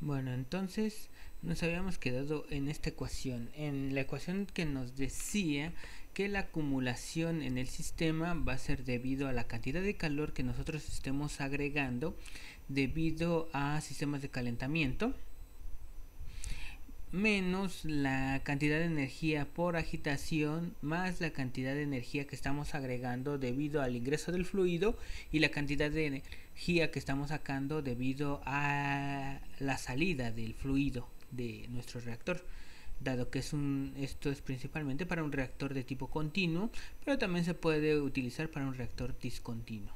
Bueno, entonces nos habíamos quedado en esta ecuación, en la ecuación que nos decía que la acumulación en el sistema va a ser debido a la cantidad de calor que nosotros estemos agregando debido a sistemas de calentamiento menos la cantidad de energía por agitación más la cantidad de energía que estamos agregando debido al ingreso del fluido y la cantidad de energía que estamos sacando debido a la salida del fluido de nuestro reactor, dado que esto es principalmente para un reactor de tipo continuo, pero también se puede utilizar para un reactor discontinuo.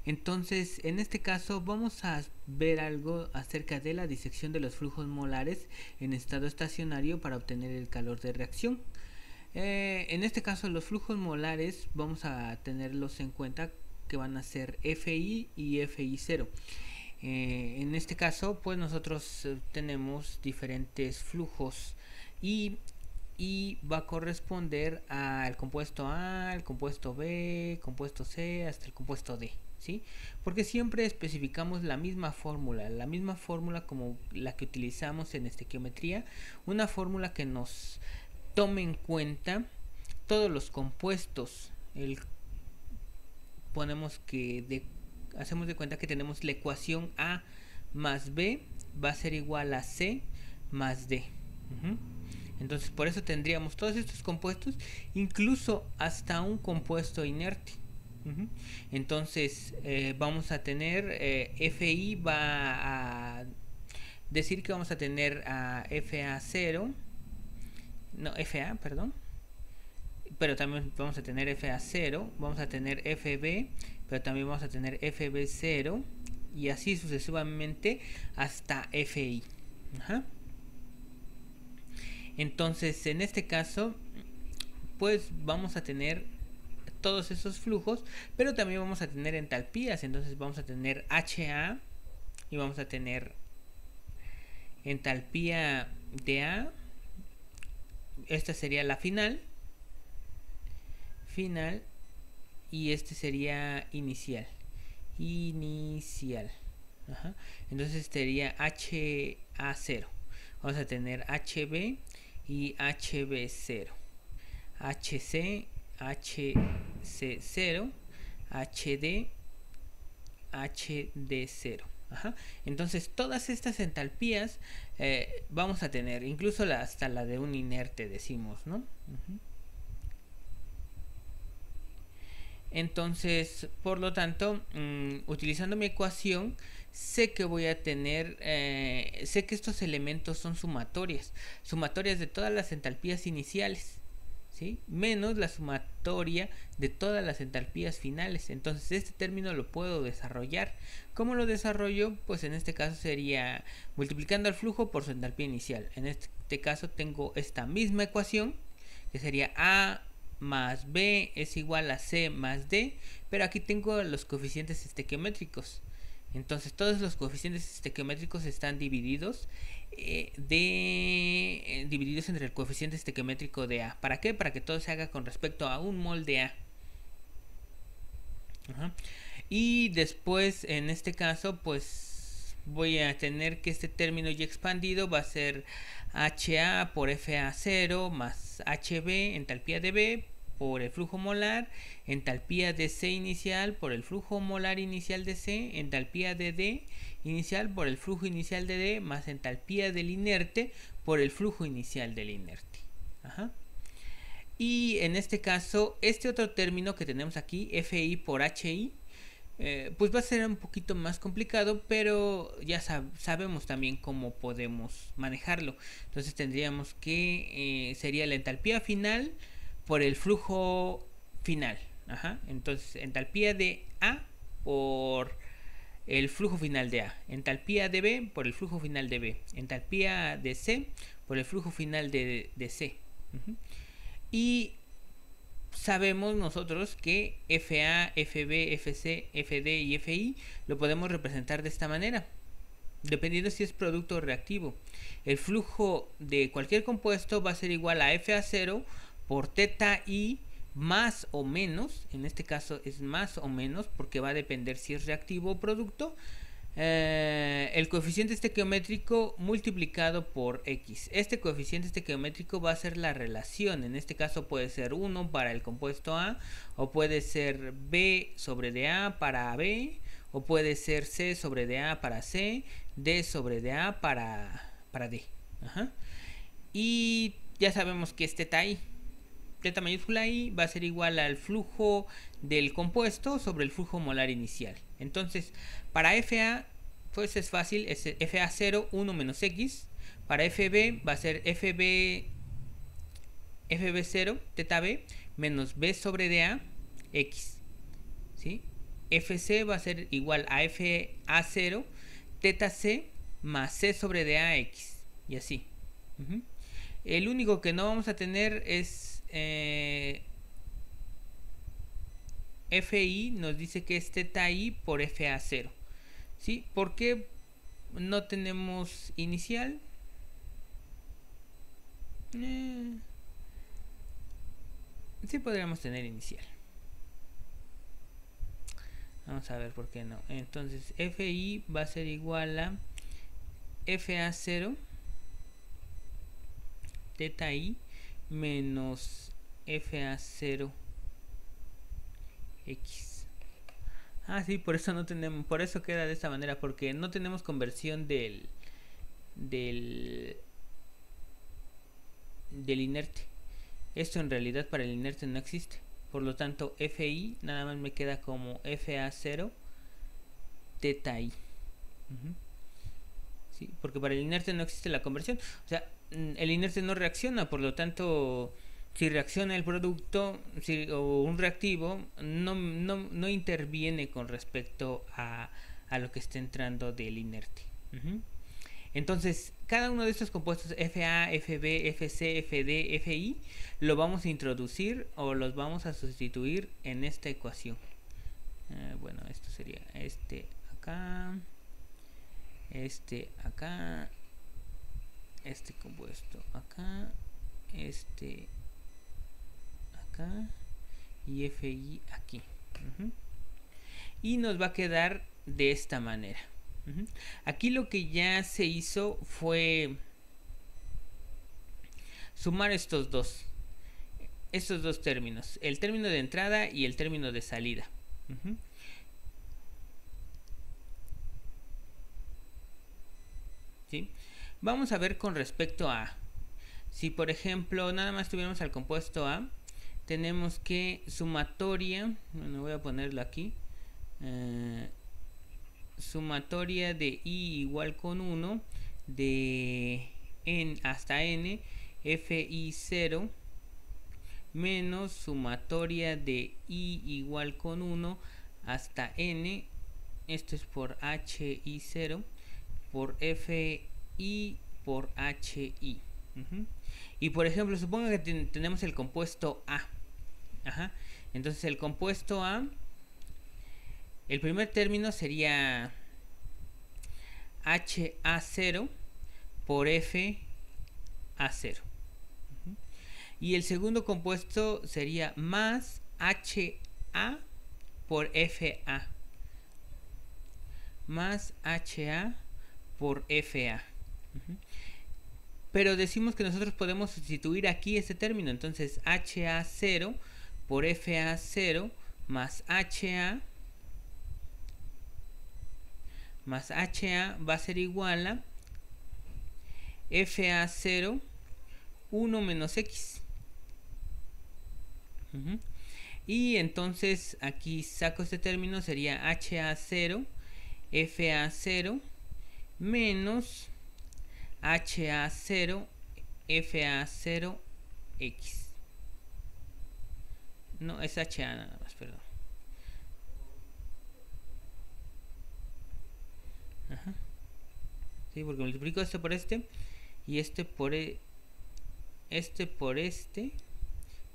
Entonces, en este caso vamos a ver algo acerca de la disección de los flujos molares en estado estacionario para obtener el calor de reacción. En este caso, los flujos molares vamos a tenerlos en cuenta que van a ser Fi y Fi0. En este caso, pues nosotros tenemos diferentes flujos y va a corresponder al compuesto A, al compuesto B, compuesto C, hasta el compuesto D. ¿Sí? Porque siempre especificamos la misma fórmula como la que utilizamos en estequiometría, una fórmula que nos tome en cuenta todos los compuestos. Hacemos de cuenta que tenemos la ecuación A más B va a ser igual a C más D. Entonces por eso tendríamos todos estos compuestos, incluso hasta un compuesto inerte. Entonces vamos a tener Fi va a decir que vamos a tener a FA0, no, FA, perdón, pero también vamos a tener FA0, vamos a tener FB, pero también vamos a tener FB0 y así sucesivamente hasta FI. Entonces en este caso pues vamos a tener todos esos flujos, pero también vamos a tener entalpías. Entonces vamos a tener HA y vamos a tener entalpía de A. Esta sería la final y este sería inicial. Entonces sería HA0. Vamos a tener HB y HB0, HC, HC0, HD, HD0. Entonces todas estas entalpías vamos a tener, incluso hasta la de un inerte decimos, ¿no? Entonces, por lo tanto, utilizando mi ecuación, sé que voy a tener, sé que estos elementos son sumatorias de todas las entalpías iniciales, ¿sí? Menos la sumatoria de todas las entalpías finales. Entonces este término lo puedo desarrollar. ¿Cómo lo desarrollo? Pues en este caso sería multiplicando el flujo por su entalpía inicial. En este caso tengo esta misma ecuación que sería A más B es igual a C más D, pero aquí tengo los coeficientes estequiométricos. Entonces todos los coeficientes estequiométricos están divididos divididos entre el coeficiente estequiométrico de A. ¿Para qué? Para que todo se haga con respecto a un mol de A. Y después en este caso pues voy a tener que este término ya expandido va a ser HA por FA0 más HB entalpía de B por el flujo molar, entalpía de C inicial por el flujo molar inicial de C, entalpía de D inicial por el flujo inicial de D, más entalpía del inerte por el flujo inicial del inerte. Y en este caso, este otro término que tenemos aquí, Fi por HI, pues va a ser un poquito más complicado, pero ya sabemos también cómo podemos manejarlo. Entonces tendríamos que sería la entalpía final por el flujo final. Entonces entalpía de A por el flujo final de A, entalpía de B por el flujo final de B, entalpía de C por el flujo final de C. Y sabemos nosotros que FA, FB, FC, FD y FI lo podemos representar de esta manera, dependiendo si es producto o reactivo. El flujo de cualquier compuesto va a ser igual a FA0 por teta I más o menos, en este caso es más o menos porque va a depender si es reactivo o producto, el coeficiente estequiométrico multiplicado por x. Este coeficiente estequiométrico va a ser la relación. En este caso puede ser 1 para el compuesto A, o puede ser B sobre DA para B, o puede ser C sobre DA para C, D sobre DA para D. Ajá. Y ya sabemos que es teta I. Teta mayúscula I va a ser igual al flujo del compuesto sobre el flujo molar inicial. Entonces, para FA, pues es fácil, es FA0, 1 menos X. Para FB va a ser FB0, teta B, menos B sobre DA, X. ¿Sí? FC va a ser igual a FA0, teta C, más C sobre DA, X. Y así. El único que no vamos a tener es FI, nos dice que es teta I por FA0. ¿Sí? ¿Por qué no tenemos inicial? Sí podríamos tener inicial. Vamos a ver por qué no. Entonces FI va a ser igual a FA0 teta I menos FA0 X. Sí, por eso no tenemos, por eso queda de esta manera, porque no tenemos conversión del inerte. Esto en realidad para el inerte no existe. Por lo tanto, FI nada más me queda como FA0 teta I. ¿Sí? Porque para el inerte no existe la conversión. O sea, el inerte no reacciona, por lo tanto, si reacciona el producto o un reactivo, no interviene con respecto a lo que está entrando del inerte. Entonces, cada uno de estos compuestos FA, FB, FC, FD, FI lo vamos a introducir o los vamos a sustituir en esta ecuación. Bueno, esto sería este acá, este acá, este compuesto acá, este acá y FI aquí. Y nos va a quedar de esta manera. Aquí lo que ya se hizo fue sumar estos dos términos, el término de entrada y el término de salida. ¿Sí? Vamos a ver con respecto a, si por ejemplo nada más tuviéramos al compuesto A, tenemos que sumatoria, bueno, voy a ponerlo aquí, sumatoria de I igual con 1 de n hasta n, FI0 menos sumatoria de I igual con 1 hasta n, esto es por HI0 por FI por HI. Y por ejemplo, supongo que tenemos el compuesto A. Entonces el compuesto A, el primer término sería HA0 por FA0. Y el segundo compuesto sería más HA por FA. Más HA por FA. Pero decimos que nosotros podemos sustituir aquí este término. Entonces HA0 por FA0 más HA va a ser igual a FA0 1 menos X. Y entonces aquí saco este término, sería HA0 FA0 menos HA0 FA0 X. No, es HA nada más, perdón. Sí, porque multiplico esto por este y este por este por este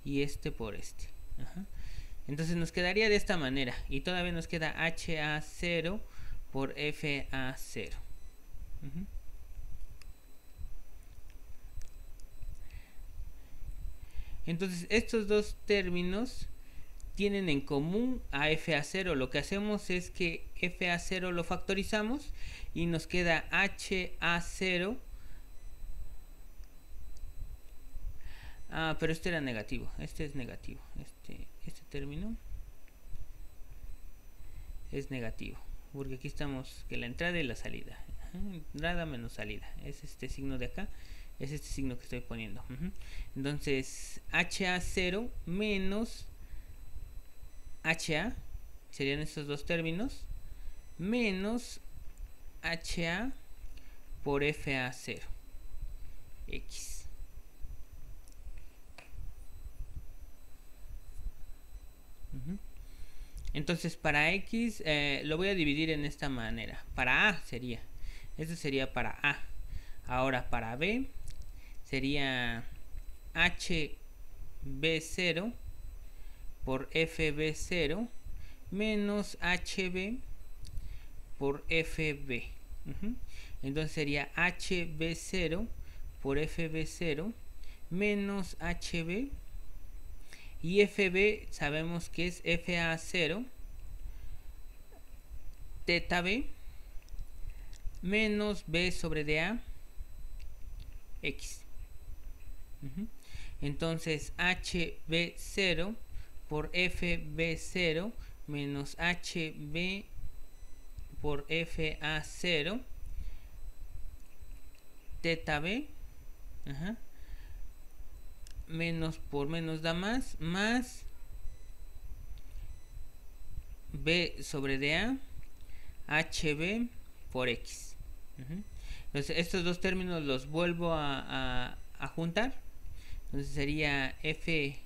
y este por este. Entonces nos quedaría de esta manera y todavía nos queda HA0 por FA0. Entonces estos dos términos tienen en común a FA0. Lo que hacemos es que FA0 lo factorizamos y nos queda HA0. Pero este era negativo, este es negativo, este término es negativo, porque aquí estamos que la entrada y la salida, entrada menos salida, es este signo de acá, es este signo que estoy poniendo. Entonces HA0 menos HA serían estos dos términos, menos HA por FA0 X. Entonces para X lo voy a dividir en esta manera. Para A sería, esto sería para A. Ahora para B sería HB0 por FB0 menos HB por FB. Entonces sería HB0 por FB0 menos HB. Y FB sabemos que es FA0 teta B menos B sobre DA X. Entonces HB0 por FB0 menos HB por FA0 teta B. Menos por menos da más B sobre DA HB por X. Entonces estos dos términos los vuelvo a juntar. Entonces sería FB